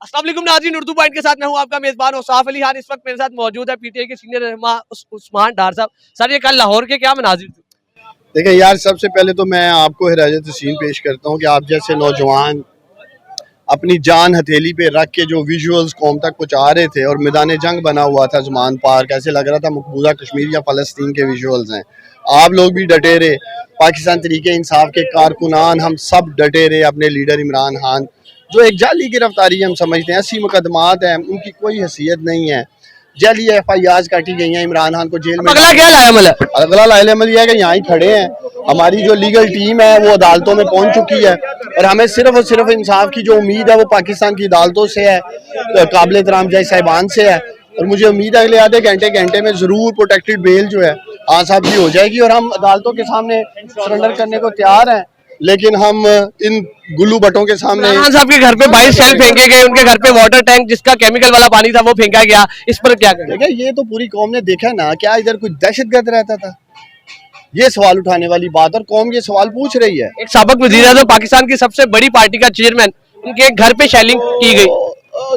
अस्सलाम वालेकुम नाज़रीन, उर्दू पॉइंट के साथ मैं हूं आपका मेजबान औसाफ अली खान। इस वक्त मेरे साथ मौजूद है पीटीआई के सीनियर रहनुमा उस्मान डार साहब। सर, ये कल लाहौर के क्या मनाजिर थे? देखिए यार, सबसे पहले तो मैं आपको हिरायत तस्लीम पेश करता हूँ कि आप जैसे नौजवान अपनी जान हथेली पे रख के जो विजुअल्स कौम तक पहुँचा रहे थे और मैदान जंग बना हुआ था ज़मान पार्क, ऐसे लग रहा था मकबूजा कश्मीर या फ़लस्तीन के विजुअल्स हैं। आप लोग भी डटे रहे, पाकिस्तान तरीके इंसाफ के कारकुनान हम सब डटे रहे, अपने लीडर इमरान खान जो एक जाली गिरफ्तारी हम समझते हैं, 80 मुकदमात हैं, उनकी कोई हैसियत नहीं है, जाली FIR काटी गई हैं, इमरान खान को जेल में। अगला क्या लाया अमल है? अगला लाइल अमल यह है कि यहाँ ही खड़े हैं, हमारी जो लीगल टीम है वो अदालतों में पहुंच चुकी है और हमें सिर्फ और सिर्फ इंसाफ की जो उम्मीद है वो पाकिस्तान की अदालतों से है, काबिल एहतराम जज साहिबान से है। और मुझे उम्मीद है अगले आधे घंटे में ज़रूर प्रोटेक्टेड बेल जो है आसाब की हो जाएगी और हम अदालतों के सामने सरेंडर करने को तैयार हैं। लेकिन हम इन गुल्लू भट्टों के सामने इमरान साहब के घर पे 22 शेल फेंके गए, उनके घर पे वाटर टैंक जिसका केमिकल वाला पानी था वो फेंका गया, इस पर क्या करें? देखिए, ये तो पूरी कौम ने देखा ना, क्या इधर कोई दहशतगर्द रहता था? ये सवाल उठाने वाली बात, और कौम ये सवाल पूछ रही है। एक साबिक वज़ीर आज़म पाकिस्तान की सबसे बड़ी पार्टी का चेयरमैन, उनके घर पे शेलिंग की गई।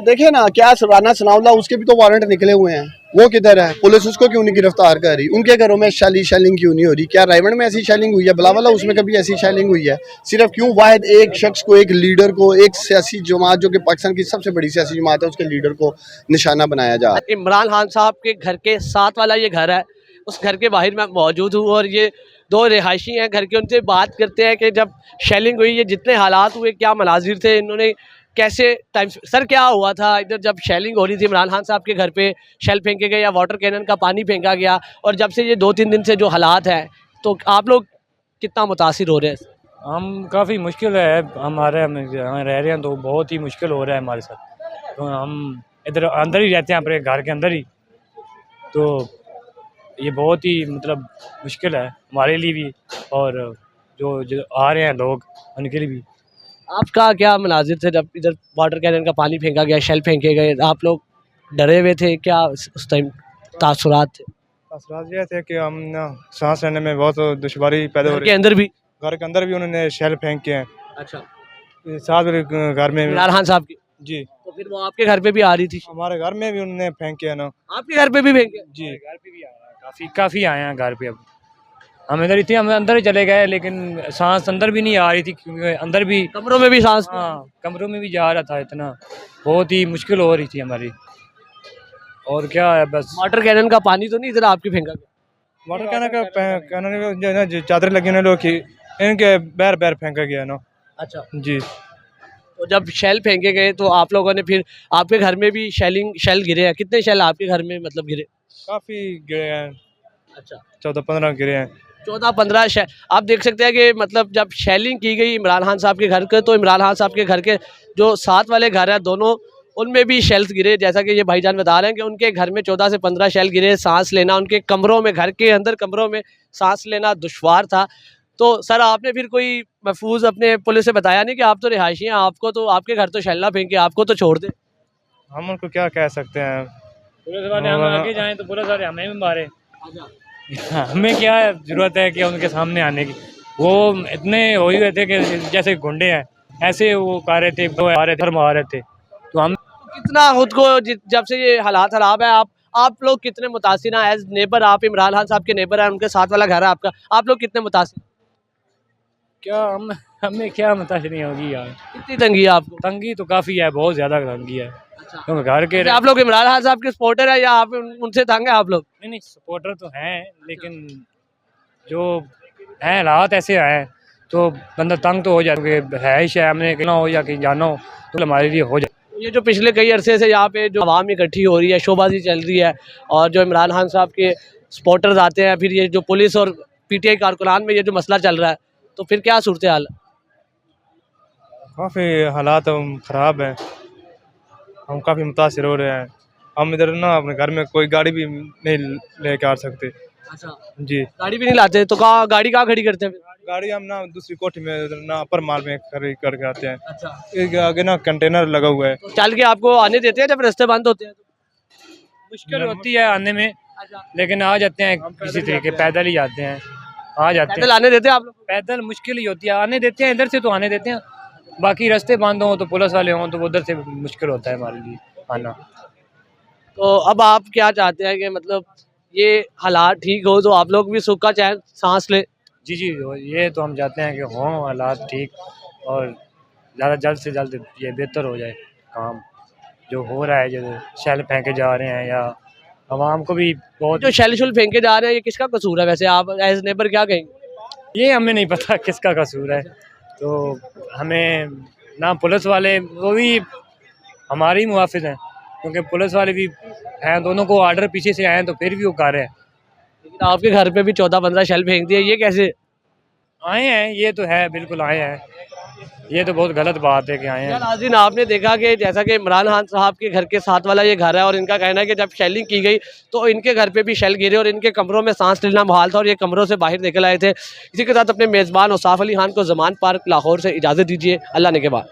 देखिए ना, क्या राना सनाउल्लाह, उसके भी तो वारंट निकले हुए हैं, वो किधर है? पुलिस उसको क्यों नहीं गिरफ्तार कर रही? उनके घरों में शेलिंग क्यों नहीं हो रही? क्या रायवंड में ऐसी शेलिंग हुई है? बिलावला उसमें कभी ऐसी शेलिंग हुई है? सिर्फ क्यों वाहिद एक शख्स को, एक लीडर को, एक सियासी जमात जो कि पाकिस्तान की सबसे बड़ी सियासी जमात है, उसके लीडर को निशाना बनाया जा रहा है? इमरान खान साहब के घर के साथ वाला ये घर है, उस घर के बाहर मैं मौजूद हूँ और ये दो रिहायशी हैं घर के। उनसे बात करते हैं कि जब शेलिंग हुई, ये जितने हालात हुए, क्या मनाजिर थे, इन्होंने कैसे टाइम। सर, क्या हुआ था इधर जब शेलिंग हो रही थी? इमरान खान साहब के घर पे शेल फेंके गए या वाटर कैनन का पानी फेंका गया, और जब से ये 2-3 दिन से जो हालात हैं, तो आप लोग कितना मुतासिर हो रहे हैं? हम काफ़ी मुश्किल है, हमारे हम रह रहे हैं तो बहुत ही मुश्किल हो रहा है हमारे साथ। तो हम इधर अंदर ही रहते हैं, अपने घर के अंदर ही, तो ये बहुत ही मतलब मुश्किल है हमारे लिए भी और जो आ रहे हैं लोग उनके लिए भी। आपका क्या मनाजिर थे जब इधर वाटर कैनन का पानी फेंका गया, शेल फेंके गए? आप लोग डरे हुए थे क्या उस टाइम? तासुरात थे? असरात ये थे कि हम ना सांस लेने में बहुत दुश्वारी पैदा हो घर रही के है। अंदर भी? घर के अंदर भी उन्होंने शेल फेंके हैं, अच्छा, साथ में घर में भी। इमरान खान साहब की? जी, तो फिर वो आपके घर पे भी आ रही थी? हमारे घर में भी उन्होंने फेंके हैं ना। आपके घर पे भी फेंके? जी, घर पे भी आ रहा है, काफ़ी आए हैं घर पे। अब हम इधर ही थे, हम अंदर ही चले गए, लेकिन सांस अंदर भी नहीं आ रही थी क्योंकि अंदर भी, कमरों में भी सांस? हाँ, कमरों में भी जा रहा था, इतना बहुत ही मुश्किल हो रही थी हमारी। और क्या है, बस वाटर कैनन का पानी तो नहीं इधर आपके फेंका गया? वाटर कैनन जो है ना, जो चादर लगी ना लोग की, इनके बैर फेंका गया ना। अच्छा, जी, तो जब शेल फेंके गए तो आप लोगों ने फिर आपके घर में भी शेल गिरे हैं? कितने शेल आपके घर में मतलब गिरे? काफ़ी गिरे हैं, अच्छा, 14-15 गिरे हैं। 14-15 शेल। आप देख सकते हैं कि मतलब जब शेलिंग की गई इमरान खान साहब के घर के, तो इमरान खान साहब के घर के जो साथ वाले घर हैं दोनों, उनमें भी शेल्स गिरे। जैसा कि ये भाईजान बता रहे हैं कि उनके घर में 14 से 15 शेल गिरे। सांस लेना उनके कमरों में, घर के अंदर कमरों में सांस लेना दुश्वार था। तो सर, आपने फिर कोई महफूज अपने पुलिस से बताया नहीं कि आप तो रिहायशी हैं, आपको तो आपके घर तो शेल ना फेंके, आपको तो छोड़ दे? हम उनको क्या कह सकते हैं? पुलिस वाले हम आगे जाएं तो पुलिस वाले हमें भी मारे। हमें क्या ज़रूरत है कि उनके सामने आने की? वो इतने हो ही रहे थे कि जैसे गुंडे हैं, ऐसे वो कर रहे थे, वो आ रहे थे। तो हम कितना खुद को जब से ये हालात खराब है, आप लोग कितने मुतासिर हैं? एज नेबर, आप इमरान खान साहब के नेबर हैं, उनके साथ वाला घर है आपका, आप लोग कितने मुतासिर? क्या हमें क्या मुतासिर होगी यार? कितनी तंगी है आपको? तंगी तो काफ़ी है, बहुत ज़्यादा तंगी है। अच्छा, क्योंकि घर के आप लोग इमरान खान साहब के सपोर्टर है या आप उनसे तंग है आप लोग? नहीं सपोर्टर तो हैं, लेकिन जो हैं हालात ऐसे हैं तो बंदा तंग तो हो जाए, क्योंकि है ही शहर में कहना हो या कहीं जाना हो तो हमारे लिए हो जाए। ये जो पिछले कई अरसे से यहाँ पे जो आवाम इकट्ठी हो रही है, शोबाजी चल रही है, और जो इमरान खान साहब के सपोर्टर्स आते हैं, फिर ये जो पुलिस और पीटीआई कारकुनान में ये जो मसला चल रहा है, तो फिर क्या सूरत हाल है? काफ़ी हालात ख़राब हैं, हम काफ़ी मुतासिर हो रहे हैं। हम इधर ना अपने घर में कोई गाड़ी भी नहीं लेके आ सकते। अच्छा, जी, गाड़ी भी नहीं लाते तो कहाँ गाड़ी कहाँ खड़ी करते हैं फिर? गाड़ी हम ना दूसरी कोठी में ना अपर माल में खरीद करके आते हैं। अच्छा, एक आगे ना कंटेनर लगा हुआ है। तो चल के आपको आने देते हैं जब रास्ते बंद होते हैं तो? मुश्किल होती है आने में, अच्छा, लेकिन आ जाते हैं किसी तरीके, पैदल ही जाते हैं, आ जाते पैदल हैं। आने देते हैं आप लोग? पैदल मुश्किल ही होती है, आने देते हैं, इधर से तो आने देते हैं। बाकी रास्ते बंद हों तो पुलिस वाले हों तो उधर से मुश्किल होता है हमारे लिए आना। तो अब आप क्या चाहते हैं कि मतलब ये हालात ठीक हो तो आप लोग भी सुख का चैन सांस लें? जी जी, ये तो हम चाहते हैं कि हों हालात ठीक और ज़्यादा जल्द से जल्द ये बेहतर हो जाए काम जो हो रहा है, जैसे शेल फेंके जा रहे हैं या आवाम को भी बहुत। जो शेल शुल फेंके जा रहे हैं ये किसका कसूर है वैसे, आप एज नेबर क्या कहेंगे? ये हमें नहीं पता किसका कसूर है, तो हमें ना पुलिस वाले वो भी हमारे ही मुआफिज हैं, क्योंकि पुलिस वाले भी हैं, दोनों को आर्डर पीछे से आए हैं तो फिर भी वो कर रहे हैं। लेकिन आपके घर पे भी 14-15 शेल फेंक दिए, ये कैसे? आए हैं, ये तो है, बिल्कुल आए हैं, ये तो बहुत गलत बात है कि आए यार हैं। नाज़रीन, आपने देखा कि जैसा कि इमरान खान साहब के घर के साथ वाला ये घर है और इनका कहना है कि जब शेलिंग की गई तो इनके घर पे भी शेल गिरे और इनके कमरों में सांस लेना मुहाल था और ये कमरों से बाहर निकल आए थे। इसी के साथ अपने मेज़बान औसाफ अली खान को ज़मान पार्क लाहौर से इजाज़त दीजिए। अल्लाह ने के बाद।